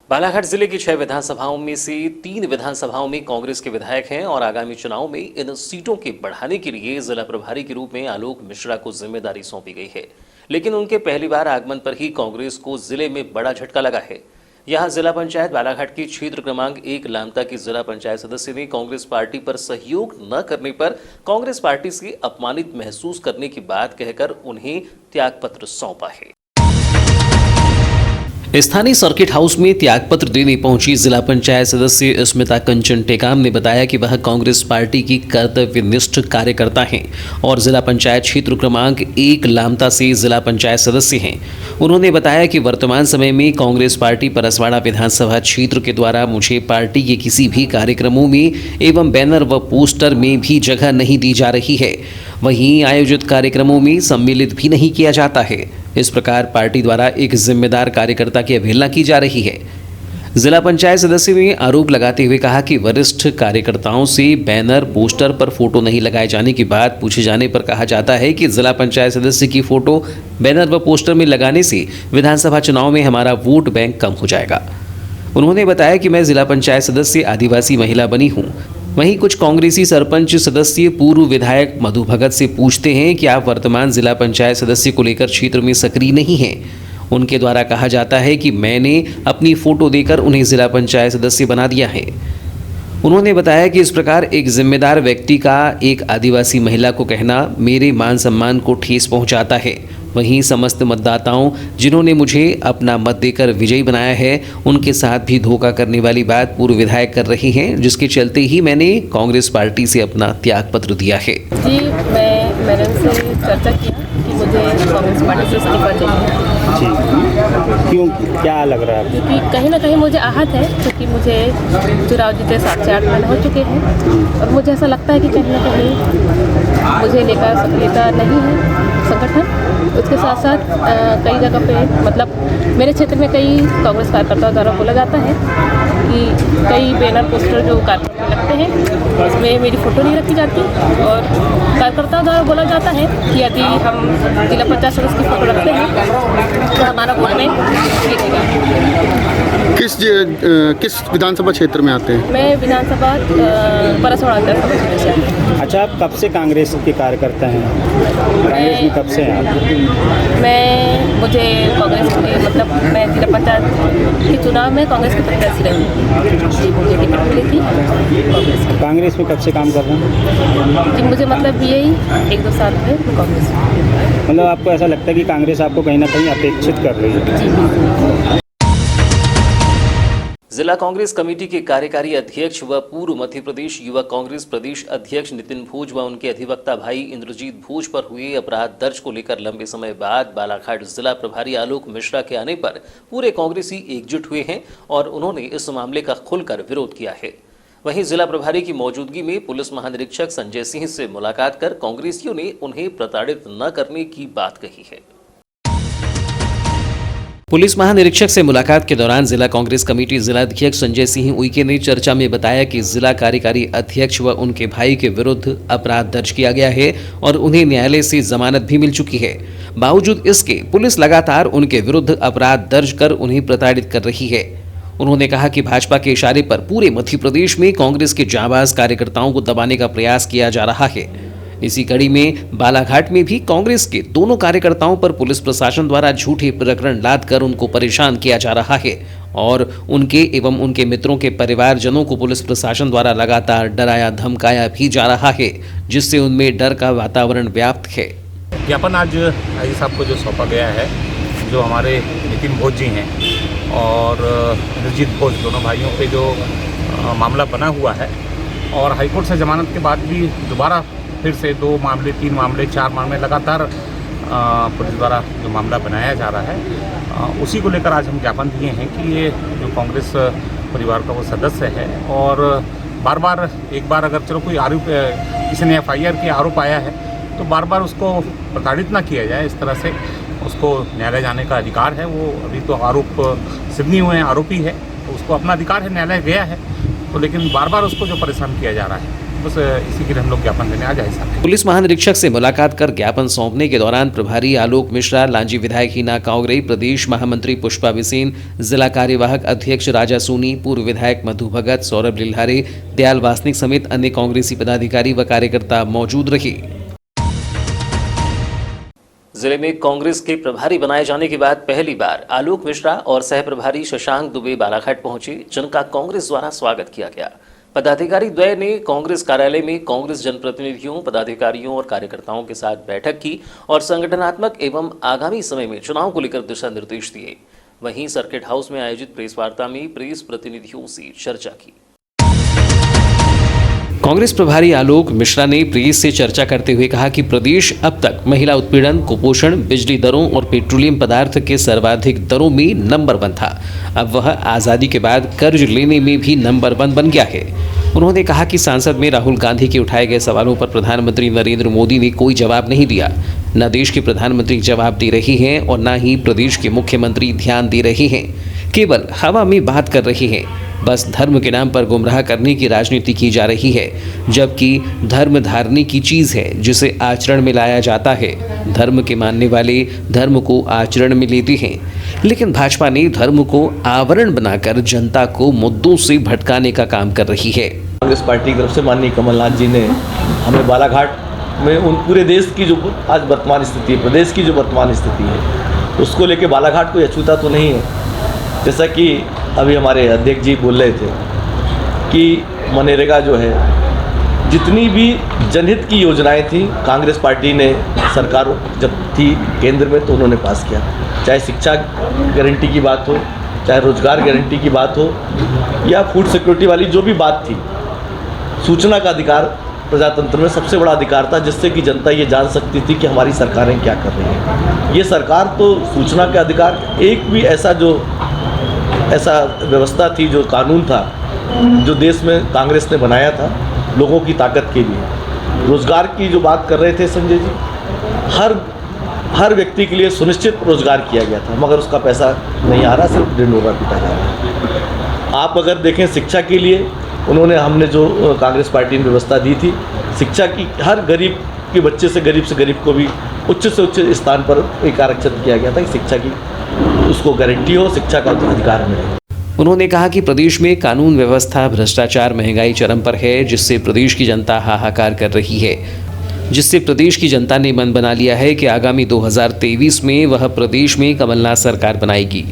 बालाघाट जिले की 6 विधानसभाओं में से 3 विधानसभाओं में कांग्रेस के विधायक हैं और आगामी चुनाव में इन सीटों के बढ़ाने के लिए जिला प्रभारी के रूप में आलोक मिश्रा को जिम्मेदारी सौंपी गई है। लेकिन उनके पहली बार आगमन पर ही कांग्रेस को जिले में बड़ा झटका लगा है। यहां जिला पंचायत बालाघाट की क्षेत्र क्रमांक 1 लामता की जिला पंचायत सदस्य ने कांग्रेस पार्टी पर सहयोग न करने पर कांग्रेस पार्टी से अपमानित महसूस करने की बात कहकर उन्हें त्यागपत्र सौंपा है। स्थानीय सर्किट हाउस में त्यागपत्र देने पहुंची जिला पंचायत सदस्य स्मिता कंचन टेकाम ने बताया कि वह कांग्रेस पार्टी की कर्तव्यनिष्ठ कार्यकर्ता हैं और जिला पंचायत क्षेत्र क्रमांक 1 लामता से जिला पंचायत सदस्य हैं। उन्होंने बताया कि वर्तमान समय में कांग्रेस पार्टी परसवाड़ा विधानसभा क्षेत्र के द्वारा मुझे पार्टी के किसी भी कार्यक्रमों में एवं बैनर व पोस्टर में भी जगह नहीं दी जा रही है। वहीं आयोजित कार्यक्रमों में सम्मिलित भी नहीं किया जाता है। इस प्रकार पार्टी द्वारा एक जिम्मेदार कार्यकर्ता की अवहेलना की जा रही है। जिला पंचायत सदस्य ने आरोप लगाते हुए कहा कि वरिष्ठ कार्यकर्ताओं से बैनर पोस्टर पर फोटो नहीं लगाए जाने की बात पूछे जाने पर कहा जाता है कि जिला पंचायत सदस्य की फोटो बैनर व पोस्टर में लगाने से विधानसभा चुनाव में हमारा वोट बैंक कम हो जाएगा। उन्होंने बताया कि मैं जिला पंचायत सदस्य आदिवासी महिला बनी हूँ। वहीं कुछ कांग्रेसी सरपंच सदस्य पूर्व विधायक मधु भगत से पूछते हैं कि आप वर्तमान जिला पंचायत सदस्य को लेकर क्षेत्र में सक्रिय नहीं हैं। उनके द्वारा कहा जाता है कि मैंने अपनी फोटो देकर उन्हें जिला पंचायत सदस्य बना दिया है। उन्होंने बताया कि इस प्रकार एक जिम्मेदार व्यक्ति का एक आदिवासी महिला को कहना मेरे मान सम्मान को ठेस पहुंचाता है। वहीं समस्त मतदाताओं जिन्होंने मुझे अपना मत देकर विजयी बनाया है उनके साथ भी धोखा करने वाली बात पूर्व विधायक कर रहे हैं, जिसके चलते ही मैंने कांग्रेस पार्टी से अपना त्यागपत्र दिया है। जी, मैंने उनसे चर्चा किया कि मुझे कांग्रेस पार्टी से इस्तीफा चाहिए। जी, क्यों, क्या लग रहा है? क्योंकि कहीं ना कहीं मुझे आहत है, क्योंकि मुझे चुनाव जीते 7 से 8 महीने हो चुके हैं और मुझे ऐसा लगता है कि कहीं ना कहीं मुझे लेकर सक्रियता नहीं है संगठन। उसके साथ साथ कई जगह पे मतलब मेरे क्षेत्र में कई कांग्रेस कार्यकर्ताओं द्वारा बोला जाता है कि कई बैनर पोस्टर जो कार्यकर्ता लगते हैं उसमें मेरी फ़ोटो नहीं रखी जाती और कार्यकर्ताओं द्वारा बोला जाता है कि यदि हम जिला पंचायत सदस्य की फ़ोटो रखते हैं तो हमारा वोट बैंक गिरेगा। किस विधानसभा क्षेत्र में आते हैं? मैं विधानसभा परसवाड़ा क्षेत्र से आती हूँ। अच्छा, आप कब से कांग्रेस के कार्यकर्ता हैं? कांग्रेस में कब से हैं आप? मुझे कांग्रेस के मतलब मैं जिला पंचायत के चुनाव में कांग्रेस की प्रत्याशी रही जी, मुझे टिकट मिली थी कांग्रेस में कब से काम कर रहे हैं? जी, मुझे मतलब यही 1-2 साल है कांग्रेस। मतलब आपको ऐसा लगता है कि कांग्रेस आपको कहीं ना कहीं अपेक्षित कर रही है? जिला कांग्रेस कमेटी के कार्यकारी अध्यक्ष व पूर्व मध्य प्रदेश युवा कांग्रेस प्रदेश अध्यक्ष नितिन भोज व उनके अधिवक्ता भाई इंद्रजीत भोज पर हुए अपराध दर्ज को लेकर लंबे समय बाद बालाघाट जिला प्रभारी आलोक मिश्रा के आने पर पूरे कांग्रेसी एकजुट हुए हैं और उन्होंने इस मामले का खुलकर विरोध किया है। वहीं जिला प्रभारी की मौजूदगी में पुलिस महानिरीक्षक संजय सिंह से मुलाकात कर कांग्रेसियों ने उन्हें प्रताड़ित न करने की बात कही है। पुलिस महानिरीक्षक से मुलाकात के दौरान जिला कांग्रेस कमेटी जिला अध्यक्ष संजय सिंह उइके ने चर्चा में बताया कि जिला कार्यकारी अध्यक्ष व उनके भाई के विरुद्ध अपराध दर्ज किया गया है और उन्हें न्यायालय से जमानत भी मिल चुकी है। बावजूद इसके पुलिस लगातार उनके विरुद्ध अपराध दर्ज कर उन्हें प्रताड़ित कर रही है। उन्होंने कहा कि भाजपा के इशारे पर पूरे मध्य प्रदेश में कांग्रेस के जांबाज कार्यकर्ताओं को दबाने का प्रयास किया जा रहा है। इसी कड़ी में बालाघाट में भी कांग्रेस के दोनों कार्यकर्ताओं पर पुलिस प्रशासन द्वारा झूठे प्रकरण लादकर उनको परेशान किया जा रहा है और उनके एवं उनके मित्रों के परिवारजनों को पुलिस प्रशासन द्वारा लगातार डराया धमकाया भी जा रहा है, जिससे उनमें डर का वातावरण व्याप्त है। ज्ञापन आज आई साहब को जो सौंपा गया है, जो हमारे नितिन भोज जी हैं और इंद्रजीत भोज, दोनों भाइयों पे जो मामला बना हुआ है और हाईकोर्ट से जमानत के बाद भी दोबारा फिर से 2 मामले 3 मामले 4 मामले लगातार पुलिस द्वारा जो मामला बनाया जा रहा है, उसी को लेकर आज हम ज्ञापन दिए हैं कि ये जो कांग्रेस परिवार का वो सदस्य है और बार बार एक बार अगर चलो कोई आरोप किसी ने FIR के आरोप आया है तो बार बार उसको प्रताड़ित ना किया जाए। इस तरह से उसको न्यायालय जाने का अधिकार है। वो अभी तो आरोप सिद्ध नहीं हुए हैं, आरोपी है, तो उसको अपना अधिकार है, न्यायालय गया है, तो लेकिन बार बार उसको जो परेशान किया जा रहा है बस इसी के लिए हम लोग ज्ञापन देने आज आए साहब। पुलिस महानिरीक्षक से मुलाकात कर ज्ञापन सौंपने के दौरान प्रभारी आलोक मिश्रा, लांजी विधायक हिना कांगरे, प्रदेश महामंत्री पुष्पा बिसेन, जिला कार्यवाहक अध्यक्ष राजा सोनी, पूर्व विधायक मधु भगत, सौरभ लिल्हारे, दयाल वासनिक समेत अन्य कांग्रेसी पदाधिकारी व कार्यकर्ता मौजूद रहे। जिले में कांग्रेस के प्रभारी बनाए जाने के बाद पहली बार आलोक मिश्रा और सह प्रभारी शशांक दुबे बालाघाट पहुंचे, जिनका कांग्रेस द्वारा स्वागत किया गया। पदाधिकारी द्वय ने कांग्रेस कार्यालय में कांग्रेस जनप्रतिनिधियों, पदाधिकारियों और कार्यकर्ताओं के साथ बैठक की और संगठनात्मक एवं आगामी समय में चुनाव को लेकर दिशा निर्देश दिए। वहीं सर्किट हाउस में आयोजित प्रेस वार्ता में प्रेस प्रतिनिधियों से चर्चा की। कांग्रेस प्रभारी आलोक मिश्रा ने प्रेस से चर्चा करते हुए कहा कि प्रदेश अब तक महिला उत्पीड़न, कुपोषण, बिजली दरों और पेट्रोलियम पदार्थ के सर्वाधिक दरों में नंबर 1 था। अब वह आज़ादी के बाद कर्ज लेने में भी नंबर 1 बन गया है। उन्होंने कहा कि संसद में राहुल गांधी के उठाए गए सवालों पर प्रधानमंत्री नरेंद्र मोदी ने कोई जवाब नहीं दिया। न देश के प्रधानमंत्री जवाब दे रहे हैं और न ही प्रदेश के मुख्यमंत्री ध्यान दे रहे हैं, केवल हवा में बात कर रहे हैं। बस धर्म के नाम पर गुमराह करने की राजनीति की जा रही है, जबकि धर्म धारने की चीज़ है जिसे आचरण में लाया जाता है। धर्म के मानने वाले धर्म को आचरण में लेते हैं, लेकिन भाजपा ने धर्म को आवरण बनाकर जनता को मुद्दों से भटकाने का काम कर रही है। कांग्रेस पार्टी की तरफ से माननीय कमलनाथ जी ने हमें बालाघाट में उन पूरे देश की जो आज वर्तमान स्थिति है, प्रदेश की जो वर्तमान स्थिति है, उसको लेके बालाघाट कोई अछूता तो नहीं है। जैसा कि अभी हमारे अध्यक्ष जी बोल रहे थे कि मनरेगा जो है, जितनी भी जनहित की योजनाएं थी कांग्रेस पार्टी ने सरकार जब थी केंद्र में तो उन्होंने पास किया। चाहे शिक्षा गारंटी की बात हो, चाहे रोजगार गारंटी की बात हो, या फूड सिक्योरिटी वाली जो भी बात थी। सूचना का अधिकार प्रजातंत्र में सबसे बड़ा अधिकार था, जिससे कि जनता ये जान सकती थी कि हमारी सरकारें क्या कर रही हैं। ये सरकार तो सूचना का अधिकार, एक भी ऐसा व्यवस्था थी, जो कानून था, जो देश में कांग्रेस ने बनाया था लोगों की ताकत के लिए। रोजगार की जो बात कर रहे थे संजय जी, हर व्यक्ति के लिए सुनिश्चित रोजगार किया गया था, मगर उसका पैसा नहीं आ रहा, सिर्फ ढिंढोरा पीटा जा रहा है। आप अगर देखें शिक्षा के लिए हमने जो कांग्रेस पार्टी ने व्यवस्था दी थी, शिक्षा की हर गरीब के बच्चे से गरीब को भी उच्च से उच्च स्थान पर एक आरक्षण किया गया था कि शिक्षा की उसको गारंटी हो, शिक्षा का अधिकार मिले। उन्होंने कहा कि प्रदेश में कानून व्यवस्था, भ्रष्टाचार, महंगाई चरम पर है, जिससे प्रदेश की जनता हाहाकार कर रही है, जिससे प्रदेश की जनता ने मन बना लिया है कि आगामी 2023 में वह प्रदेश में कमलनाथ सरकार बनाएगी।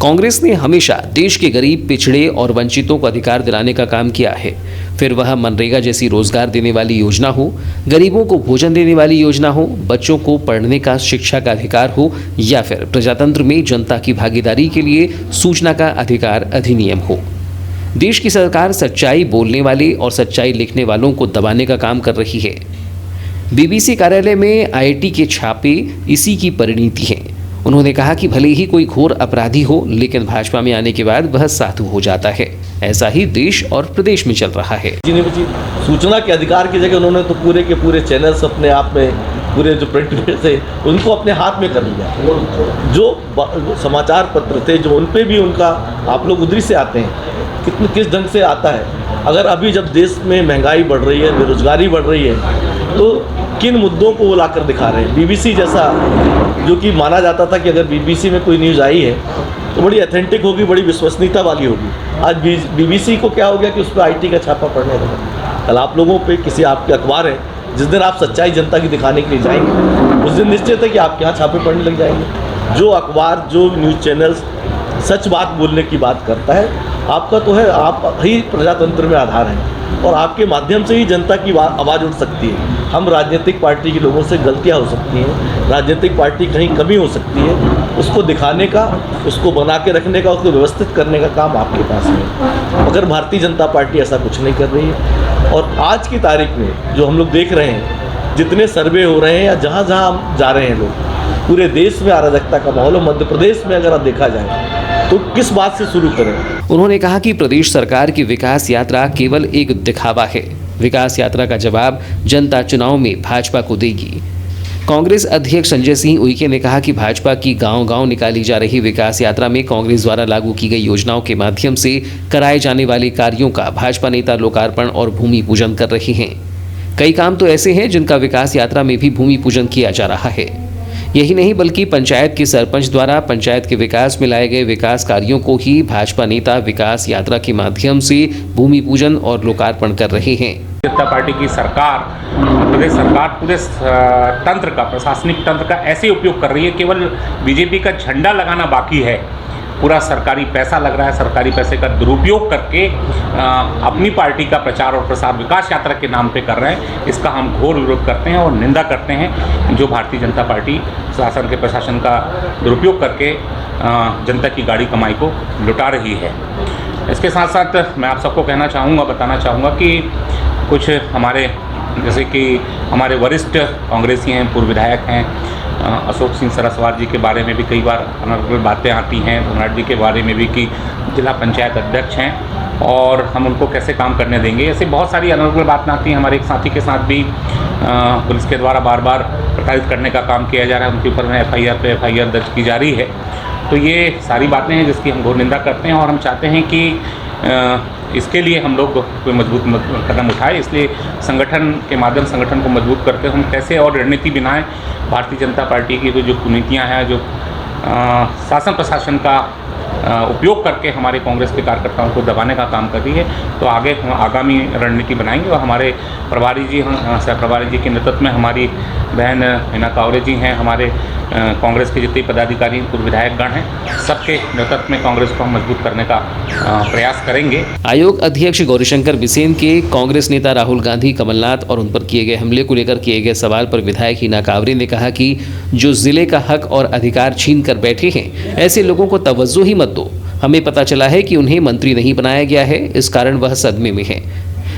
कांग्रेस ने हमेशा देश के गरीब, पिछड़े और वंचितों को अधिकार दिलाने का काम किया है, फिर वह मनरेगा जैसी रोजगार देने वाली योजना हो, गरीबों को भोजन देने वाली योजना हो, बच्चों को पढ़ने का, शिक्षा का अधिकार हो, या फिर प्रजातंत्र में जनता की भागीदारी के लिए सूचना का अधिकार अधिनियम हो। देश की सरकार सच्चाई बोलने वाले और सच्चाई लिखने वालों को दबाने का काम कर रही है। बीबीसी कार्यालय में आईटी के छापे इसी की परिणति है। उन्होंने कहा कि भले ही कोई घोर अपराधी हो, लेकिन भाजपा में आने के बाद वह साधु हो जाता है। ऐसा ही देश और प्रदेश में चल रहा है। सूचना के अधिकार की जगह उन्होंने तो पूरे के पूरे चैनल्स अपने आप में, पूरे जो प्रिंट थे उनको अपने हाथ में कर लिया। जो समाचार पत्र थे, जो उन पे भी उनका, आप लोग उधरी से आते हैं, किस ढंग से आता है। अगर अभी जब देश में महंगाई बढ़ रही है, बेरोजगारी बढ़ रही है, तो किन मुद्दों को वो लाकर दिखा रहे हैं। बीबीसी जैसा, जो कि माना जाता था कि अगर बीबीसी में कोई न्यूज़ आई है तो बड़ी ऑथेंटिक होगी, बड़ी विश्वसनीयता वाली होगी, आज बीबीसी को क्या हो गया कि उस पर आईटी का छापा पड़ने लगा। कल आप लोगों पे किसी आपके अखबार है, जिस दिन आप सच्चाई जनता की दिखाने के लिए जाएंगे, उस दिन निश्चित है कि आपके यहाँ छापे पड़ने लग जाएंगे। जो अखबार, जो न्यूज़ चैनल्स सच बात बोलने की बात करता है, आपका तो है, आप ही प्रजातंत्र में आधार हैं, और आपके माध्यम से ही जनता की आवाज़ उठ सकती है। हम राजनीतिक पार्टी के लोगों से गलतियां हो सकती हैं, राजनीतिक पार्टी कहीं कमी हो सकती है, उसको दिखाने का, उसको बना के रखने का, उसको व्यवस्थित करने का काम आपके पास है। मगर भारतीय जनता पार्टी ऐसा कुछ नहीं कर रही है। और आज की तारीख में जो हम लोग देख रहे हैं, जितने सर्वे हो रहे हैं या जहाँ जहाँ हम जा रहे हैं लोग, पूरे देश में अराजकता का माहौल है। मध्य प्रदेश में अगर आप देखा जाए तो किस बात से शुरू करें। उन्होंने कहा कि प्रदेश सरकार की विकास यात्रा केवल एक दिखावा है। विकास यात्रा का जवाब जनता चुनाव में भाजपा को देगी। कांग्रेस अध्यक्ष संजय सिंह उइके ने कहा कि भाजपा की गांव-गांव निकाली जा रही विकास यात्रा में कांग्रेस द्वारा लागू की गई योजनाओं के माध्यम से कराए जाने वाले कार्यों का भाजपा नेता लोकार्पण और भूमि पूजन कर रहे हैं। कई काम तो ऐसे हैं जिनका विकास यात्रा में भी भूमि पूजन किया जा रहा है। यही नहीं बल्कि पंचायत के सरपंच द्वारा पंचायत के विकास में लाए गए विकास कार्यों को ही भाजपा नेता विकास यात्रा के माध्यम से भूमि पूजन और लोकार्पण कर रहे हैं। जनता पार्टी की सरकार, प्रदेश सरकार पूरे तंत्र का, प्रशासनिक तंत्र का ऐसे उपयोग कर रही है, केवल बीजेपी का झंडा लगाना बाकी है। पूरा सरकारी पैसा लग रहा है, सरकारी पैसे का दुरुपयोग करके अपनी पार्टी का प्रचार और प्रसार विकास यात्रा के नाम पे कर रहे हैं। इसका हम घोर विरोध करते हैं और निंदा करते हैं, जो भारतीय जनता पार्टी शासन के प्रशासन का दुरुपयोग करके जनता की गाड़ी कमाई को लुटा रही है। इसके साथ साथ मैं आप सबको कहना चाहूँगा, बताना चाहूँगा कि कुछ हमारे, जैसे कि हमारे वरिष्ठ कांग्रेसी हैं, पूर्व विधायक हैं, अशोक सिंह सरस्वार जी के बारे में भी कई बार अनर्गल बातें आती हैं, धनराज जी के बारे में भी कि जिला पंचायत अध्यक्ष हैं और हम उनको कैसे काम करने देंगे। ऐसे बहुत सारी अनर्गल बातें आती हैं। हमारे एक साथी के साथ भी पुलिस के द्वारा बार बार प्रताड़ित करने का काम किया जा रहा है, उनके ऊपर में FIR पे FIR दर्ज की जा रही है। तो ये सारी बातें हैं जिसकी हम घोर निंदा करते हैं और हम चाहते हैं कि इसके लिए हम लोग कोई मजबूत कदम उठाए। इसलिए संगठन के माध्यम, संगठन को मजबूत करके हम कैसे और रणनीति बनाएं। भारतीय जनता पार्टी की जो कुनीतियां हैं, जो शासन प्रशासन का उपयोग करके हमारे कांग्रेस के कार्यकर्ताओं को दबाने का काम कर रही है, तो आगे हम आगामी रणनीति बनाएंगे। और हमारे प्रभारी जी, सह प्रभारी जी के नेतृत्व में हमारी बहन हिना कावरे जी हैं, हमारे कांग्रेस के जितने पदाधिकारी, पूर्व विधायकगण हैं, सबके नेतृत्व में कांग्रेस को हम मजबूत करने का प्रयास करेंगे। आयोग अध्यक्ष गौरीशंकर बिसेन के कांग्रेस नेता राहुल गांधी, कमलनाथ और उन पर किए गए हमले को लेकर किए गए सवाल पर विधायक हिना कावरे ने कहा कि जो जिले का हक और अधिकार छीन कर बैठे हैं, ऐसे लोगों को तवज्जो ही मत दो। हमें पता चला है कि उन्हें मंत्री नहीं बनाया गया है, इस कारण वह सदमे में है।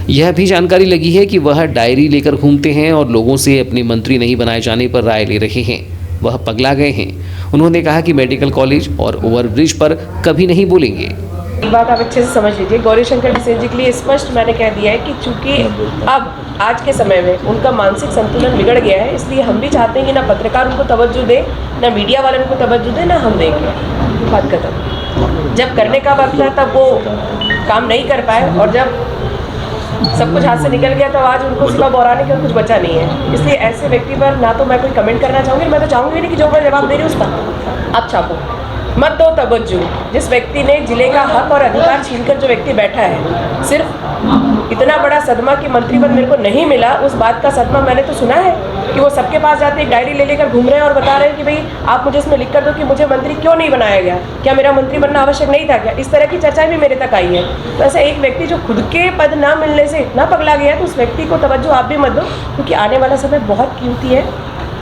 यह भी जानकारी लगी है कि वह डायरी लेकर घूमते हैं और लोगों से अपने मंत्री नहीं बनाए जाने पर राय ले रहे हैं। वह पगला गए हैं। उन्होंने कहा कि मेडिकल कॉलेज और ओवरब्रिज पर कभी नहीं बोलेंगे। एक बात आप अच्छे से समझ लीजिए, गौरीशंकर बिसेन जी के लिए स्पष्ट मैंने कह दिया है कि चूंकि अब आज के समय में उनका मानसिक संतुलन बिगड़ गया है, इसलिए हम भी चाहते हैं कि ना पत्रकार उनको तवज्जो दे, ना मीडिया वाले उनको तवज्जो दे, ना हम देंगे। बात खत्म। जब करने का वक्त था तब वो काम नहीं कर पाए, और जब सब कुछ हाथ से निकल गया तो आज उनको सिवा बौराने का कुछ बचा नहीं है। इसलिए ऐसे व्यक्ति पर ना तो मैं कोई कमेंट करना चाहूँगी, मैं तो चाहूँगी नहीं कि जो मैं जवाब दे रही हूँ उसका आप छापो, मत दो तवज्जो। जिस व्यक्ति ने जिले का हक और अधिकार छीनकर जो व्यक्ति बैठा है, सिर्फ इतना बड़ा सदमा कि मंत्री पद मेरे को नहीं मिला, उस बात का सदमा मैंने तो सुना है कि वो सबके पास जाते एक डायरी ले लेकर घूम रहे हैं और बता रहे हैं कि भाई आप मुझे इसमें लिख कर दो कि मुझे मंत्री क्यों नहीं बनाया गया, क्या मेरा मंत्री बनना आवश्यक नहीं था क्या। इस तरह की चर्चाएं भी मेरे तक आई है। तो ऐसा एक व्यक्ति जो खुद के पद ना मिलने से इतना पगला गया है, तो उस व्यक्ति को तवज्जो आप भी मत दो, क्योंकि आने वाला समय बहुत कीमती है।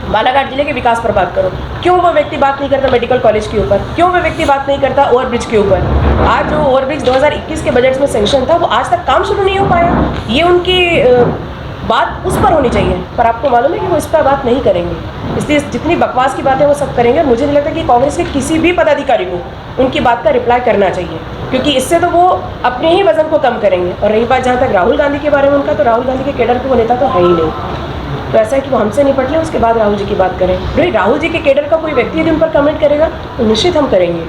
बालाघाट जिले के विकास पर बात करो, क्यों वो व्यक्ति बात नहीं करता मेडिकल कॉलेज के ऊपर, क्यों वो व्यक्ति बात नहीं करता ओवरब्रिज के ऊपर। आज जो ओवरब्रिज 2021 के बजट में सेंक्शन था, वो आज तक काम शुरू नहीं हो पाया। ये उनकी बात उस पर होनी चाहिए, पर आपको मालूम है कि वो इस पर बात नहीं करेंगे। इसलिए जितनी बकवास की बातें वो सब करेंगे। मुझे नहीं लगता कि कांग्रेस के किसी भी पदाधिकारी को उनकी बात का रिप्लाई करना चाहिए, क्योंकि इससे तो वो अपने ही वजन को कम करेंगे। और रही बात जहाँ तक राहुल गांधी के बारे में उनका, तो राहुल गांधी के केडर के वो नेता तो है ही नहीं। तो ऐसा है कि वो हमसे निपट लें, उसके बाद राहुल जी की बात करें। भाई राहुल जी के केडर का कोई व्यक्ति यदि उन पर कमेंट करेगा तो निश्चित हम करेंगे,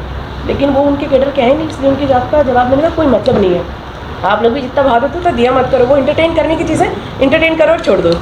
लेकिन वो उनके केडर के हैं नहीं, इसलिए उनकी बात का जवाब देने का कोई मतलब नहीं है। आप लोग भी जितना भाव देते हो तो दिया मत करो, वो इंटरटेन करने की चीज़ें इंटरटेन करो और छोड़ दो।